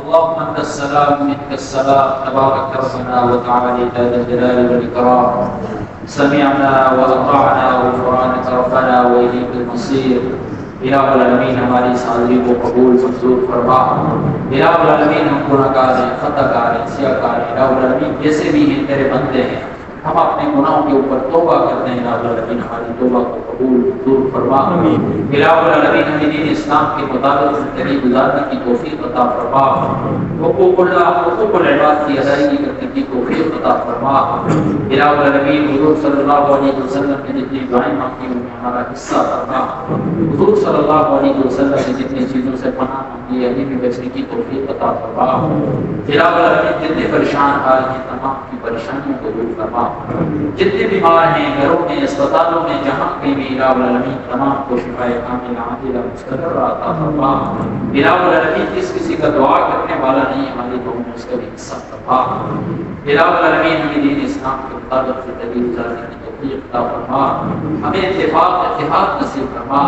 اللهم انت السلام منك السلام تبارك ربنا وتعالى ذا الجلال والاكرام. سمعنا واطعنا غفرانك ربنا واليك المصير. الہ العالمین ہماری حاضری کو قبول منظور فرما. الہ العالمین ہم گناہ گار ہیں، خطا کار ہیں، سیاہ کار ہیں. الہ العالمین جیسے بھی ہیں تیرے بندے ہیں، ہم اپنے گناہوں کے اوپر توبہ کرتے ہیں. الہ العالمین ہماری توبہ کو قبول منظور فرما. الہ العالمین ہمیں دین اسلام کے مطابق زندگی گزارنے کی توفیق عطا فرما. حقوق العباد کی ادائیگی کرنے کی توفیق عطا فرما. الہ العالمین حضور صلی اللہ علیہ وسلم نے جتنی دعائیں مانگی ان میں ہمارا حصہ فرما. حضور صلی اللہ علیہ وسلم نے جتنی چیزوں سے پناہ مانگی ہے ہمیں بچنے کی توفیق عطا فرما. الہ العالمین جتنے پریشان حال ہیں تمام کی پریشانیوں کو دور فرما. جتنے بیمار ہیں گھروں میں، اسپتالوں میں، جہاں کہیں بھی الہ العالمین تمام کو شفاء کاملہ عاجلہ مستقرہ عطا فرما. الہ العالمین جس کسی کا دعا کرنے والا نہیں ہماری دعاؤں میں اس کا بھی حصہ فرما. الہ العالمین ہمیں دین اسلام کے مطابق زندگی گزارنے کی توفیق عطا فرما. ہمیں اتحاد نصیب فرما.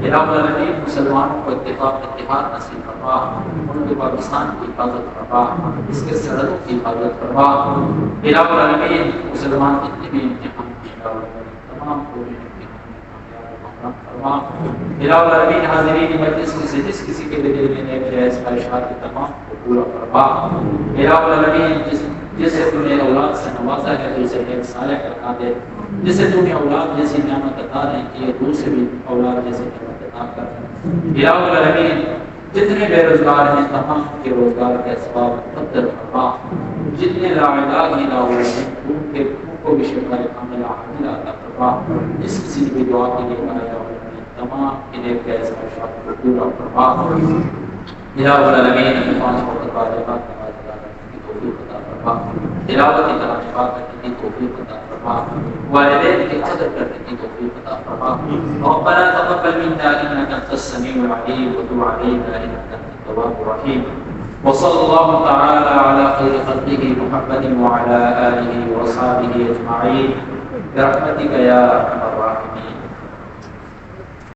الہ العالمین مسلمانوں کو اتحاد نصیب فرما. ان کے پاکستان کی حفاظت فرما، اس کے سرحدوں کی حفاظت فرما. الہ العالمین مسلمان جتنے بھی امتحان تمام کو فرما. الہ العالمین حاضرین مجلس میں سے جس کسی کے دل میں نیک جائز خواہشات تمام کو پورا فرما. الہ العالمین جسے تو نے اولاد سے نوازا ہے تو اسے نیک صالح بنا دے. جسے تو نے اولاد جیسی نعمت عطا نہیں کی ہے تو اسے بھی اولاد جیسی نعمت عطا کر. الہ العالمین جتنے بے روزگار ہیں تمام کے روزگار کے اسباب مقدر فرما. جتنے لا علاج ہیں لا علاج ان کے کو بھی شفاء کاملہ عاجلہ عطا فرما. جس کسی نے بھی دعا کے لیے بنایا تمام کے لیے کیسا خواہشات کو پورا فرما. الہ العالمین پانچ وقت واجبات نماز ادا کرنے کی توفیق عطا فرما. تلاوت کلام پاک کرنے کی توفیق عطا فرما. والدین کی قدر کرنے کی توفیق عطا فرما. ربنا تقبل منا انك انت السميع العليم وتب علينا انك انت التواب الرحيم. وصلى الله تعالى على خير خلقه محمد وعلى اله وصحبه اجمعين برحمتك يا ارحم